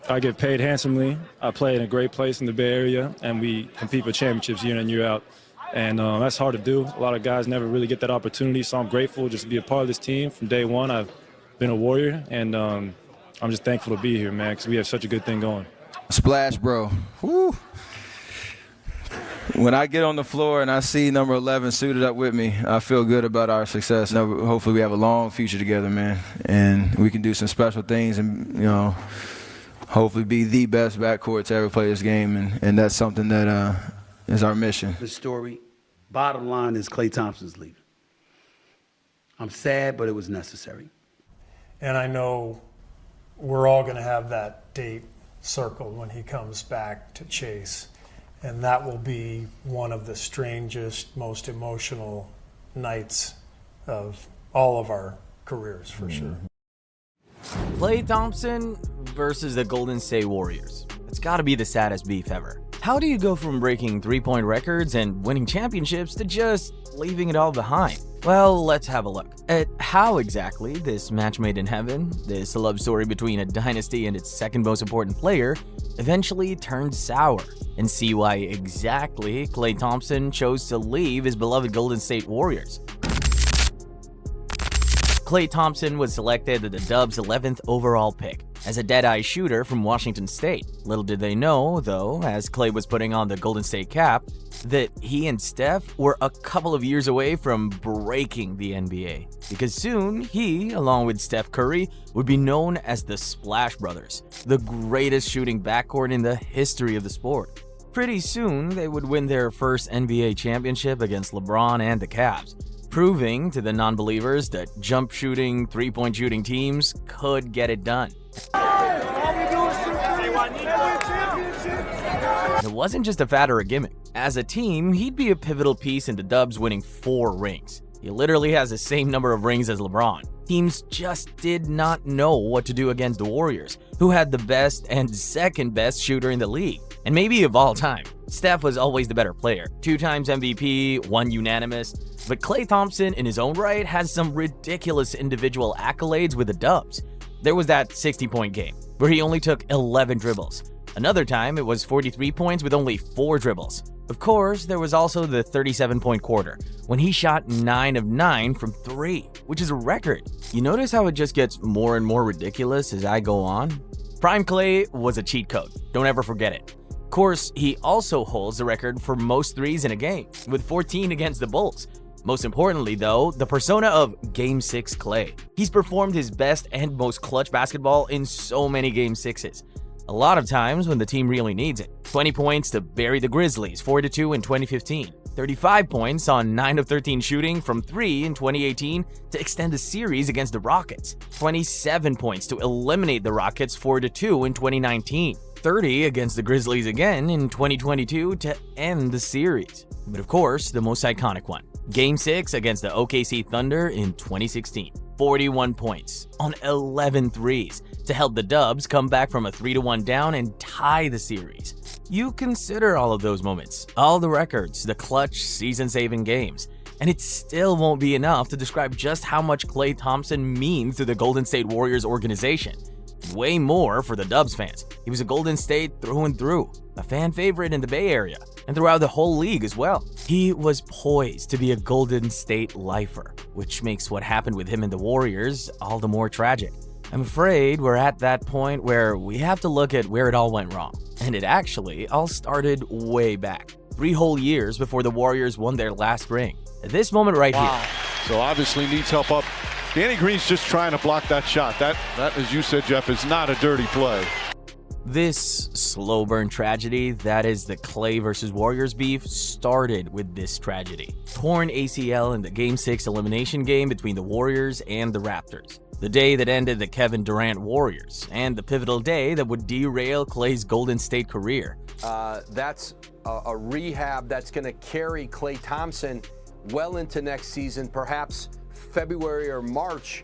I get paid handsomely. I play in a great place in the Bay Area, and we compete for championships year in and year out. And that's hard to do. A lot of guys never really get that opportunity, so I'm grateful just to be a part of this team. From day one, I've been a Warrior, and I'm just thankful to be here, man, because we have such a good thing going. Splash, bro. Woo. When I get on the floor and I see number 11 suited up with me, I feel good about our success. Hopefully we have a long future together, man, and we can do some special things and, you know, hopefully be the best backcourt to ever play this game, and that's something that is our mission. The story, bottom line is Klay Thompson's leaving. I'm sad, but it was necessary. And I know we're all going to have that date circled when he comes back to Chase. And that will be one of the strangest, most emotional nights of all of our careers, for sure. Klay Thompson versus the Golden State Warriors. It's got to be the saddest beef ever. How do you go from breaking three-point records and winning championships to just leaving it all behind? Well, let's have a look at how exactly this match made in heaven, this love story between a dynasty and its second most important player, eventually turned sour, and see why exactly Klay Thompson chose to leave his beloved Golden State Warriors. Klay Thompson was selected at the Dubs' 11th overall pick as a dead-eye shooter from Washington State. Little did they know, though, as Klay was putting on the Golden State cap, that he and Steph were a couple of years away from breaking the NBA. Because soon, he, along with Steph Curry, would be known as the Splash Brothers, the greatest shooting backcourt in the history of the sport. Pretty soon, they would win their first NBA championship against LeBron and the Cavs, proving to the non-believers that jump shooting, three-point shooting teams could get it done. It wasn't just a fad or a gimmick. As a team, he'd be a pivotal piece in the Dubs winning 4 rings. He literally has the same number of rings as LeBron. Teams just did not know what to do against the Warriors, who had the best and second best shooter in the league, and maybe of all time. Steph was always the better player, 2 times MVP, 1 unanimous, but Klay Thompson in his own right has some ridiculous individual accolades with the Dubs. There was that 60-point game, where he only took 11 dribbles. Another time, it was 43 points with only 4 dribbles. Of course, there was also the 37-point quarter, when he shot 9 of 9 from 3, which is a record. You notice how it just gets more and more ridiculous as I go on? Prime Klay was a cheat code, don't ever forget it. Of course, he also holds the record for most threes in a game, with 14 against the Bulls. Most importantly, though, the persona of Game 6 Klay. He's performed his best and most clutch basketball in so many Game 6s. A lot of times when the team really needs it. 20 points to bury the Grizzlies, 4-2 in 2015. 35 points on 9 of 13 shooting from 3 in 2018 to extend the series against the Rockets. 27 points to eliminate the Rockets, 4-2 in 2019. 30 against the Grizzlies again in 2022 to end the series. But of course, the most iconic one. Game 6 against the OKC Thunder in 2016. 41 points on 11 threes to help the Dubs come back from a 3-1 down and tie the series. You consider all of those moments, all the records, the clutch season-saving games, and it still won't be enough to describe just how much Klay Thompson means to the Golden State Warriors organization. Way more for the Dubs fans. He was a Golden State through and through, a fan favorite in the Bay Area, and throughout the whole league as well. He was poised to be a Golden State lifer, which makes what happened with him and the Warriors all the more tragic. I'm afraid we're at that point where we have to look at where it all went wrong. And it actually all started way back, 3 whole years before the Warriors won their last ring. At this moment right here. So obviously needs help up. Danny Green's just trying to block that shot. That, as you said, Jeff, is not a dirty play. This slow burn tragedy that is the Klay versus Warriors beef started with this tragedy. Torn ACL in the Game 6 elimination game between the Warriors and the Raptors. The day that ended the Kevin Durant Warriors, and the pivotal day that would derail Klay's Golden State career. That's a rehab that's going to carry Klay Thompson well into next season, perhaps February or March.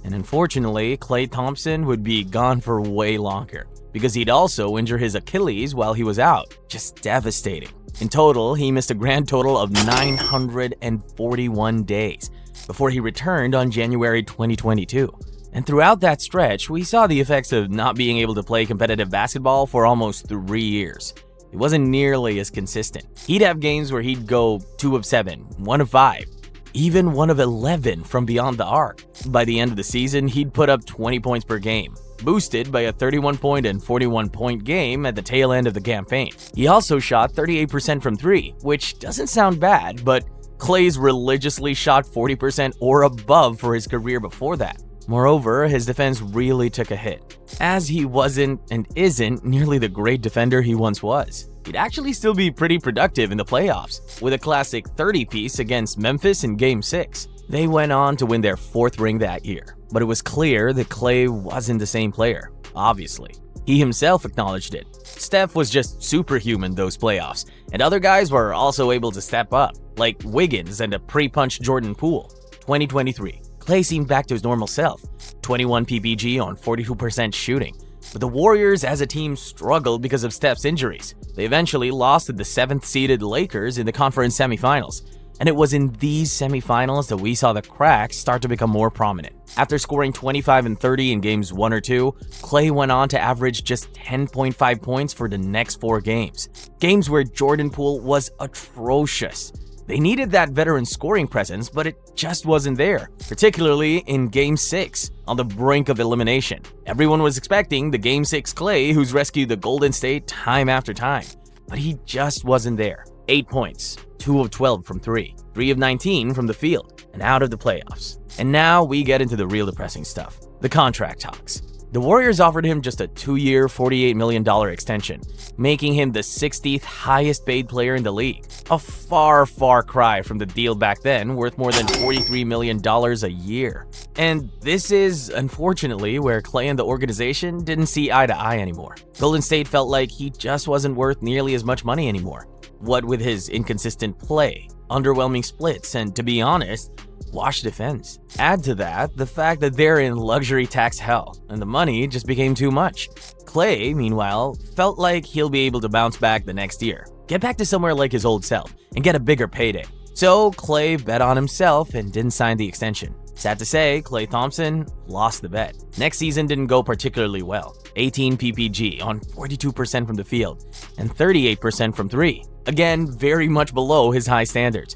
And unfortunately, Klay Thompson would be gone for way longer, because he'd also injure his Achilles while he was out. Just devastating. In total, he missed a grand total of 941 days before he returned on January 2022. And throughout that stretch, we saw the effects of not being able to play competitive basketball for almost 3 years. It wasn't nearly as consistent. He'd have games where he'd go 2 of 7, 1 of 5, even 1 of 11 from beyond the arc. By the end of the season, he'd put up 20 points per game, boosted by a 31-point and 41-point game at the tail end of the campaign. He also shot 38% from 3, which doesn't sound bad, but Klay's religiously shot 40% or above for his career before that. Moreover, his defense really took a hit, as he wasn't and isn't nearly the great defender he once was. He'd actually still be pretty productive in the playoffs, with a classic 30-piece against Memphis in Game 6. They went on to win their 4th ring that year, but it was clear that Klay wasn't the same player, obviously. He himself acknowledged it. Steph was just superhuman those playoffs, and other guys were also able to step up, like Wiggins and a pre-punched Jordan Poole. 2023. Klay seemed back to his normal self, 21 PPG on 42% shooting. But the Warriors as a team struggled because of Steph's injuries. They eventually lost to the 7th-seeded Lakers in the conference semifinals. And it was in these semifinals that we saw the cracks start to become more prominent. After scoring 25 and 30 in games 1 or 2, Klay went on to average just 10.5 points for the next 4 games. Games where Jordan Poole was atrocious. They needed that veteran scoring presence, but it just wasn't there, particularly in Game 6, on the brink of elimination. Everyone was expecting the Game 6 Klay who's rescued the Golden State time after time, but he just wasn't there. 8 points, 2 of 12 from 3, 3 of 19 from the field, and out of the playoffs. And now we get into the real depressing stuff, the contract talks. The Warriors offered him just a 2-year, $48 million extension, making him the 60th highest paid player in the league. A far, far cry from the deal back then, worth more than $43 million a year. And this is, unfortunately, where Klay and the organization didn't see eye to eye anymore. Golden State felt like he just wasn't worth nearly as much money anymore. What with his inconsistent play, underwhelming splits, and to be honest, washed defense. Add to that the fact that they're in luxury tax hell, and the money just became too much. Klay, meanwhile, felt like he'll be able to bounce back the next year, get back to somewhere like his old self, and get a bigger payday. So Klay bet on himself and didn't sign the extension. Sad to say, Klay Thompson lost the bet. Next season didn't go particularly well. 18 PPG on 42% from the field, and 38% from 3. Again, very much below his high standards.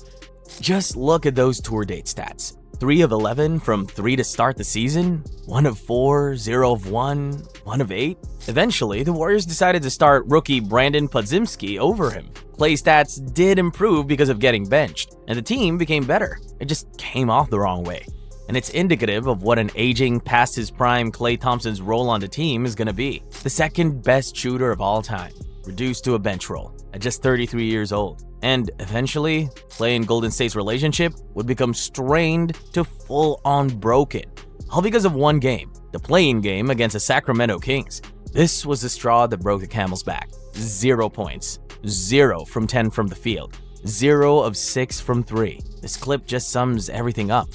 Just look at those tour date stats. 3 of 11 from 3 to start the season, 1 of 4, 0 of 1, 1 of 8. Eventually, the Warriors decided to start rookie Brandon Podziemski over him. Klay's stats did improve because of getting benched, and the team became better. It just came off the wrong way. And it's indicative of what an aging, past his prime Klay Thompson's role on the team is going to be. The second best shooter of all time, reduced to a bench role at just 33 years old. And eventually, Klay and Golden State's relationship would become strained to full-on broken. All because of one game, the play-in game against the Sacramento Kings. This was the straw that broke the camel's back. 0 points, 0 from 10 from the field, 0 of 6 from 3. This clip just sums everything up.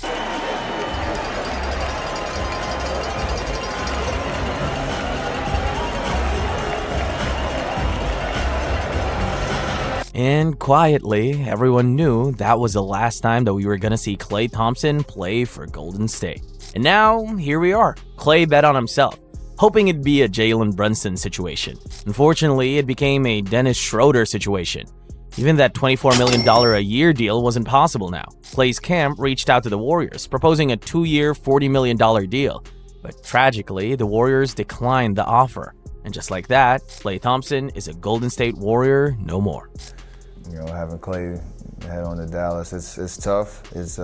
And quietly, everyone knew that was the last time that we were going to see Klay Thompson play for Golden State. And now, here we are. Klay bet on himself, hoping it'd be a Jalen Brunson situation. Unfortunately, it became a Dennis Schroeder situation. Even that $24 million a year deal wasn't possible now. Klay's camp reached out to the Warriors, proposing a 2-year, $40 million deal. But tragically, the Warriors declined the offer. And just like that, Klay Thompson is a Golden State Warrior no more. You know, having Klay head on to Dallas, it's tough. It's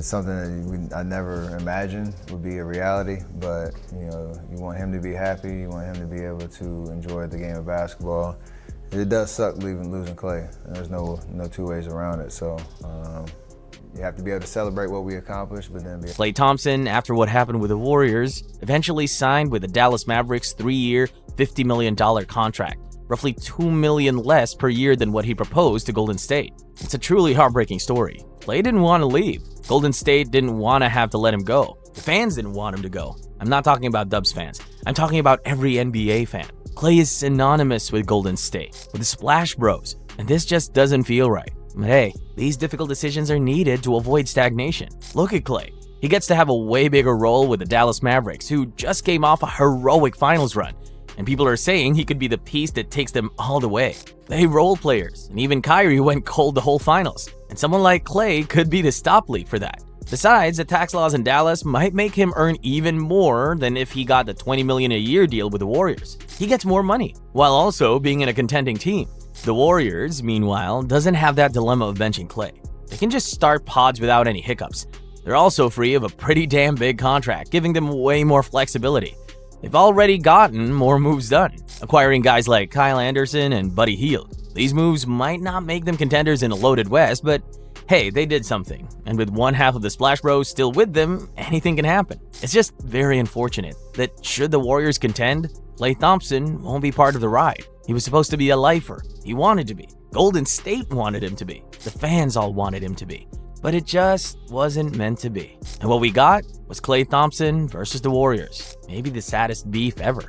something that I never imagined would be a reality. But you know, you want him to be happy. You want him to be able to enjoy the game of basketball. It does suck losing Klay. There's no 2 ways around it. So you have to be able to celebrate what we accomplished, but then Klay Thompson, after what happened with the Warriors, eventually signed with the Dallas Mavericks' 3-year, $50 million contract. Roughly $2 million less per year than what he proposed to Golden State. It's a truly heartbreaking story. Klay didn't want to leave. Golden State didn't want to have to let him go. The fans didn't want him to go. I'm not talking about Dubs fans. I'm talking about every NBA fan. Klay is synonymous with Golden State, with the Splash Bros, and this just doesn't feel right. But hey, these difficult decisions are needed to avoid stagnation. Look at Klay. He gets to have a way bigger role with the Dallas Mavericks, who just came off a heroic finals run, and people are saying he could be the piece that takes them all the way. They role players, and even Kyrie went cold the whole finals, and someone like Klay could be the stop league for that. Besides, the tax laws in Dallas might make him earn even more than if he got the $20 million a year deal with the Warriors. He gets more money, while also being in a contending team. The Warriors, meanwhile, doesn't have that dilemma of benching Klay. They can just start pods without any hiccups. They're also free of a pretty damn big contract, giving them way more flexibility. They've already gotten more moves done, acquiring guys like Kyle Anderson and Buddy Hield. These moves might not make them contenders in a loaded West, but hey, they did something, and with one half of the Splash Bros still with them, anything can happen. It's just very unfortunate that should the Warriors contend, Klay Thompson won't be part of the ride. He was supposed to be a lifer. He wanted to be. Golden State wanted him to be. The fans all wanted him to be. But it just wasn't meant to be. And what we got was Klay Thompson versus the Warriors. Maybe the saddest beef ever.